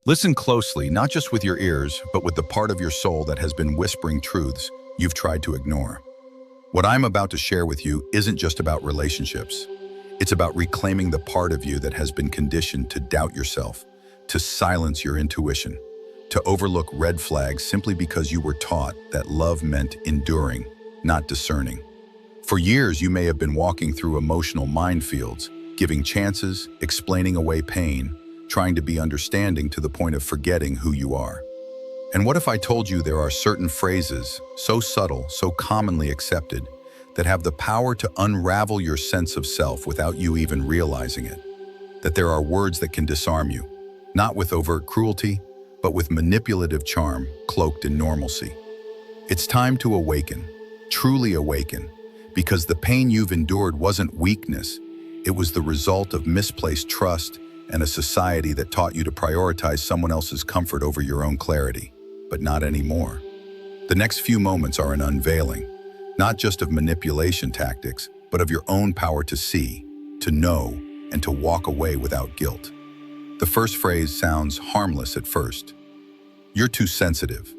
Listen closely, not just with your ears, but with the part of your soul that has been whispering truths you've tried to ignore. What I'm about to share with you isn't just about relationships. It's about reclaiming the part of you that has been conditioned to doubt yourself, to silence your intuition, to overlook red flags simply because you were taught that love meant enduring, not discerning. For years, you may have been walking through emotional minefields, giving chances, explaining away pain, trying to be understanding to the point of forgetting who you are. And what if I told you there are certain phrases, so subtle, so commonly accepted, that have the power to unravel your sense of self without you even realizing it? That there are words that can disarm you, not with overt cruelty, but with manipulative charm cloaked in normalcy. It's time to awaken, truly awaken, because the pain you've endured wasn't weakness. It was the result of misplaced trust and a society that taught you to prioritize someone else's comfort over your own clarity. But not anymore. The next few moments are an unveiling, not just of manipulation tactics, but of your own power to see, to know, and to walk away without guilt. The first phrase sounds harmless at first. You're too sensitive.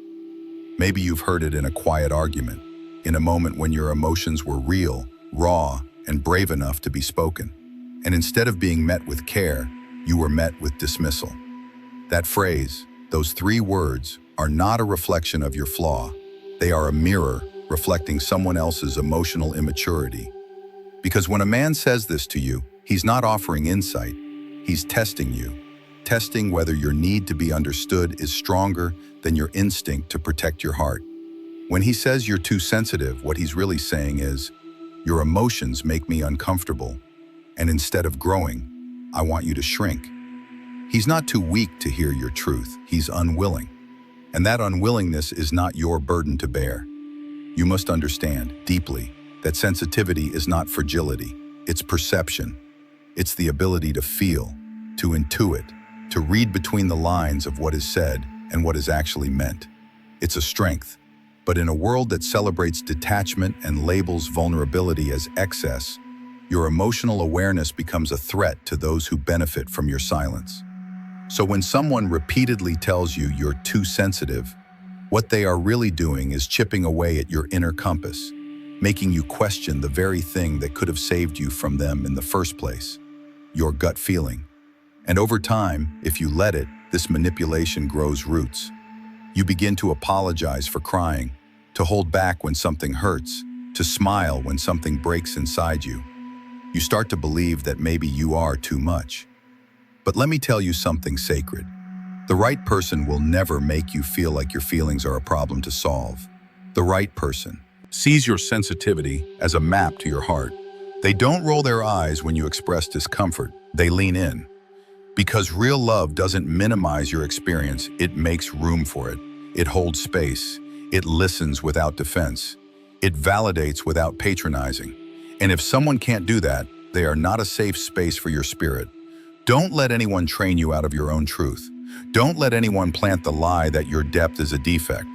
Maybe you've heard it in a quiet argument, in a moment when your emotions were real, raw, and brave enough to be spoken. And instead of being met with care, you were met with dismissal. That phrase, those 3 words, are not a reflection of your flaw. They are a mirror reflecting someone else's emotional immaturity. Because when a man says this to you, he's not offering insight, he's testing you, testing whether your need to be understood is stronger than your instinct to protect your heart. When he says you're too sensitive, what he's really saying is, your emotions make me uncomfortable, and instead of growing, I want you to shrink. He's not too weak to hear your truth, he's unwilling. And that unwillingness is not your burden to bear. You must understand deeply that sensitivity is not fragility, it's perception. It's the ability to feel, to intuit, to read between the lines of what is said and what is actually meant. It's a strength, but in a world that celebrates detachment and labels vulnerability as excess, your emotional awareness becomes a threat to those who benefit from your silence. So when someone repeatedly tells you you're too sensitive, what they are really doing is chipping away at your inner compass, making you question the very thing that could have saved you from them in the first place, your gut feeling. And over time, if you let it, this manipulation grows roots. You begin to apologize for crying, to hold back when something hurts, to smile when something breaks inside you. You start to believe that maybe you are too much. But let me tell you something sacred. The right person will never make you feel like your feelings are a problem to solve. The right person sees your sensitivity as a map to your heart. They don't roll their eyes when you express discomfort. They lean in. Because real love doesn't minimize your experience, it makes room for it. It holds space. It listens without defense. It validates without patronizing. And if someone can't do that, they are not a safe space for your spirit. Don't let anyone train you out of your own truth. Don't let anyone plant the lie that your depth is a defect.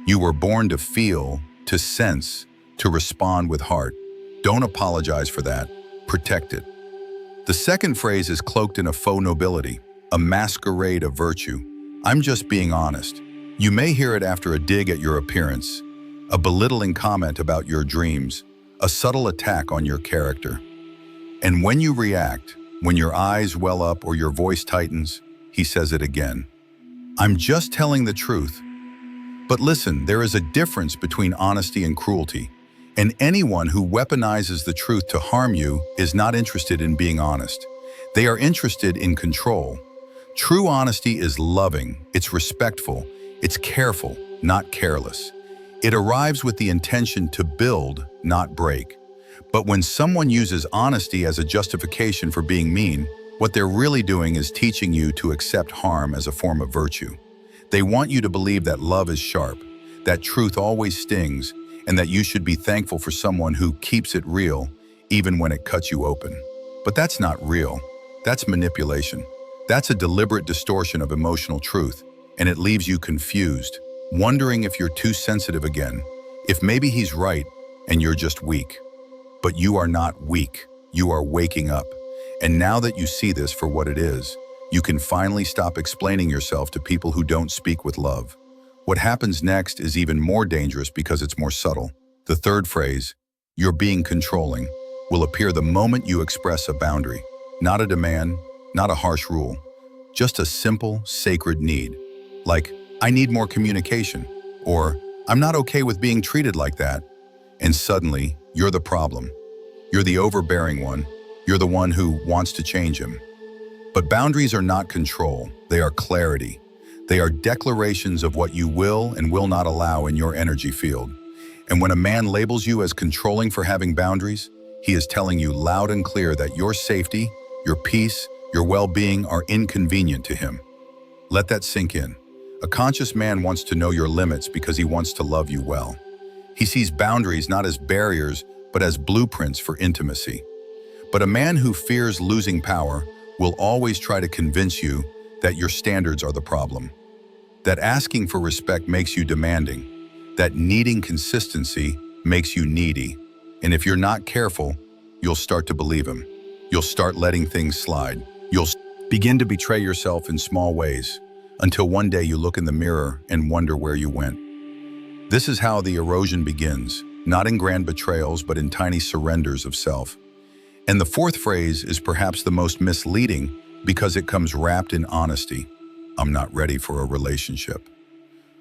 You were born to feel, to sense, to respond with heart. Don't apologize for that. Protect it. The second phrase is cloaked in a faux nobility, a masquerade of virtue. I'm just being honest. You may hear it after a dig at your appearance, a belittling comment about your dreams, a subtle attack on your character. And when you react, when your eyes well up or your voice tightens, he says it again. I'm just telling the truth. But listen, there is a difference between honesty and cruelty, and anyone who weaponizes the truth to harm you is not interested in being honest. They are interested in control. True honesty is loving, it's respectful, it's careful, not careless. It arrives with the intention to build, not break. But when someone uses honesty as a justification for being mean, what they're really doing is teaching you to accept harm as a form of virtue. They want you to believe that love is sharp, that truth always stings, and that you should be thankful for someone who keeps it real, even when it cuts you open. But that's not real. That's manipulation. That's a deliberate distortion of emotional truth, and it leaves you confused, wondering if you're too sensitive again, if maybe he's right and you're just weak. But you are not weak. You are waking up. And now that you see this for what it is, You can finally stop explaining yourself to people who don't speak with love. What happens next is even more dangerous because it's more subtle. The third phrase, "you're being controlling," will appear the moment you express a boundary. Not a demand, not a harsh rule, just a simple, sacred need. Like, "I need more communication," or "I'm not okay with being treated like that." And suddenly, you're the problem. You're the overbearing one. You're the one who wants to change him. But boundaries are not control. They are clarity. They are declarations of what you will and will not allow in your energy field. And when a man labels you as controlling for having boundaries, he is telling you loud and clear that your safety, your peace, your well-being are inconvenient to him. Let that sink in. A conscious man wants to know your limits because he wants to love you well. He sees boundaries not as barriers, but as blueprints for intimacy. But a man who fears losing power will always try to convince you that your standards are the problem, that asking for respect makes you demanding, that needing consistency makes you needy. And if you're not careful, you'll start to believe him. You'll start letting things slide. You'll begin to betray yourself in small ways, until one day you look in the mirror and wonder where you went. This is how the erosion begins, not in grand betrayals, but in tiny surrenders of self. And the fourth phrase is perhaps the most misleading because it comes wrapped in honesty. "I'm not ready for a relationship."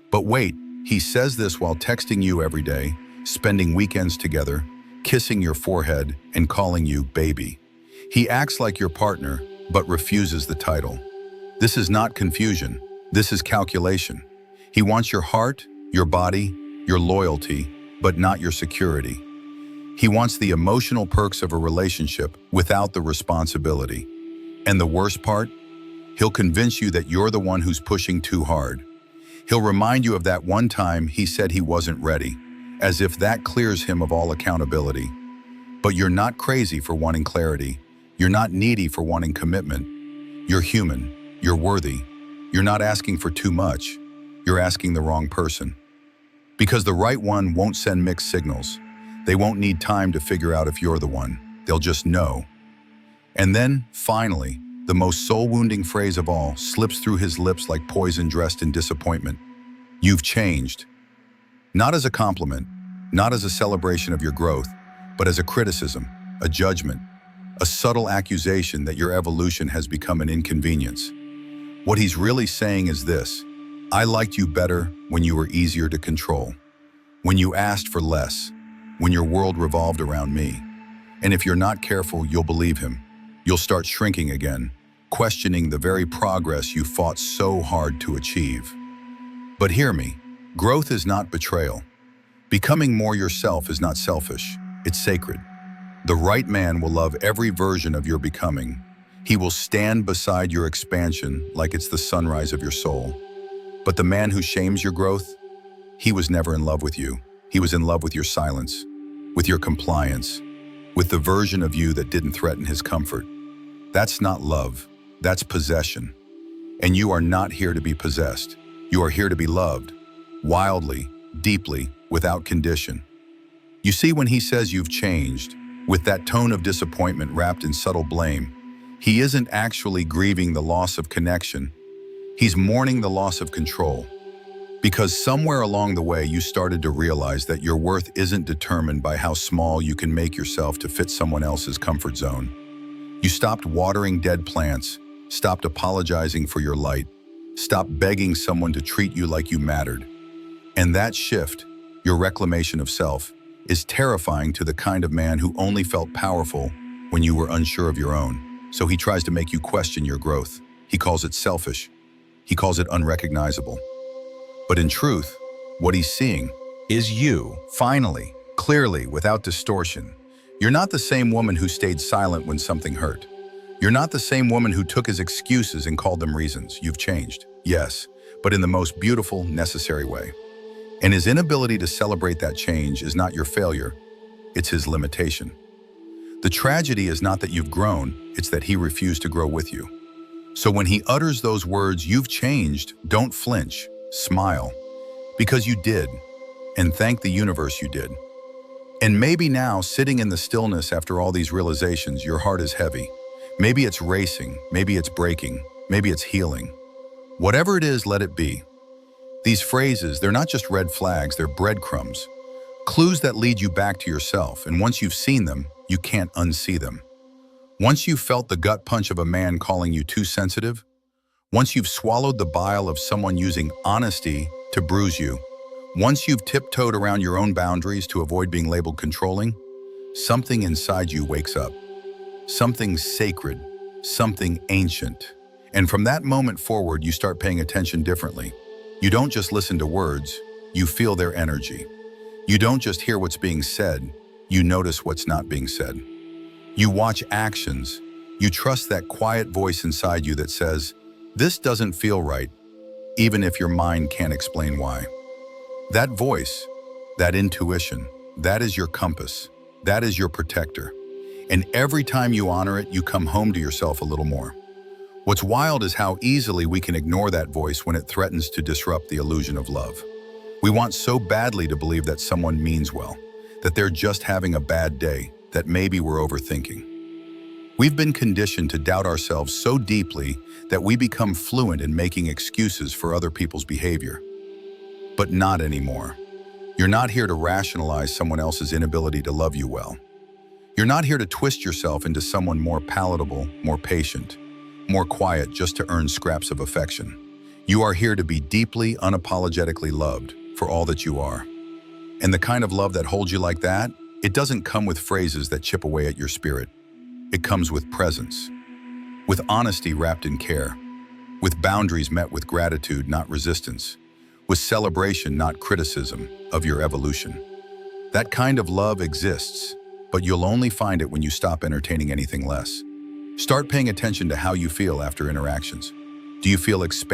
But wait, he says this while texting you every day, spending weekends together, kissing your forehead, and calling you baby. He acts like your partner, but refuses the title. This is not confusion. This is calculation. He wants your heart, your body, your loyalty, but not your security. He wants the emotional perks of a relationship without the responsibility. And the worst part? He'll convince you that you're the one who's pushing too hard. He'll remind you of that one time he said he wasn't ready, as if that clears him of all accountability. But you're not crazy for wanting clarity. You're not needy for wanting commitment. You're human. You're worthy. You're not asking for too much. You're asking the wrong person. Because the right one won't send mixed signals. They won't need time to figure out if you're the one. They'll just know. And then, finally, the most soul-wounding phrase of all slips through his lips like poison dressed in disappointment. "You've changed." Not as a compliment, not as a celebration of your growth, but as a criticism, a judgment, a subtle accusation that your evolution has become an inconvenience. What he's really saying is this: "I liked you better when you were easier to control, when you asked for less, when your world revolved around me." And if you're not careful, you'll believe him. You'll start shrinking again, questioning the very progress you fought so hard to achieve. But hear me, growth is not betrayal. Becoming more yourself is not selfish, it's sacred. The right man will love every version of your becoming. He will stand beside your expansion like it's the sunrise of your soul. But the man who shames your growth, he was never in love with you. He was in love with your silence, with your compliance, with the version of you that didn't threaten his comfort. That's not love, that's possession. And you are not here to be possessed. You are here to be loved, wildly, deeply, without condition. You see, when he says you've changed, with that tone of disappointment wrapped in subtle blame, he isn't actually grieving the loss of connection. He's mourning the loss of control. Because somewhere along the way, you started to realize that your worth isn't determined by how small you can make yourself to fit someone else's comfort zone. You stopped watering dead plants, stopped apologizing for your light, stopped begging someone to treat you like you mattered. And that shift, your reclamation of self, is terrifying to the kind of man who only felt powerful when you were unsure of your own. So he tries to make you question your growth. He calls it selfish. He calls it unrecognizable. But in truth, what he's seeing is you, finally, clearly, without distortion. You're not the same woman who stayed silent when something hurt. You're not the same woman who took his excuses and called them reasons. You've changed, yes, but in the most beautiful, necessary way. And his inability to celebrate that change is not your failure, it's his limitation. The tragedy is not that you've grown, it's that he refused to grow with you. So when he utters those words, "You've changed," don't flinch, smile. Because you did, and thank the universe you did. And maybe now, sitting in the stillness after all these realizations, your heart is heavy. Maybe it's racing, maybe it's breaking, Maybe it's healing. Whatever it is, let it be. These phrases, they're not just red flags, they're breadcrumbs. Clues that lead you back to yourself, and once you've seen them, you can't unsee them. Once you've felt the gut punch of a man calling you too sensitive, once you've swallowed the bile of someone using honesty to bruise you, once you've tiptoed around your own boundaries to avoid being labeled controlling, something inside you wakes up. Something sacred, something ancient. And from that moment forward, you start paying attention differently. You don't just listen to words, you feel their energy. You don't just hear what's being said, you notice what's not being said. You watch actions, you trust that quiet voice inside you that says, "This doesn't feel right," even if your mind can't explain why. That voice, that intuition, that is your compass, that is your protector. And every time you honor it, you come home to yourself a little more. What's wild is how easily we can ignore that voice when it threatens to disrupt the illusion of love. We want so badly to believe that someone means well, that they're just having a bad day, that maybe we're overthinking. We've been conditioned to doubt ourselves so deeply that we become fluent in making excuses for other people's behavior. But not anymore. You're not here to rationalize someone else's inability to love you well. You're not here to twist yourself into someone more palatable, more patient, more quiet just to earn scraps of affection. You are here to be deeply, unapologetically loved for all that you are. And the kind of love that holds you like that, it doesn't come with phrases that chip away at your spirit. It comes with presence, with honesty wrapped in care, with boundaries met with gratitude, not resistance, with celebration, not criticism, of your evolution. That kind of love exists, but you'll only find it when you stop entertaining anything less. Start paying attention to how you feel after interactions. Do you feel expanded?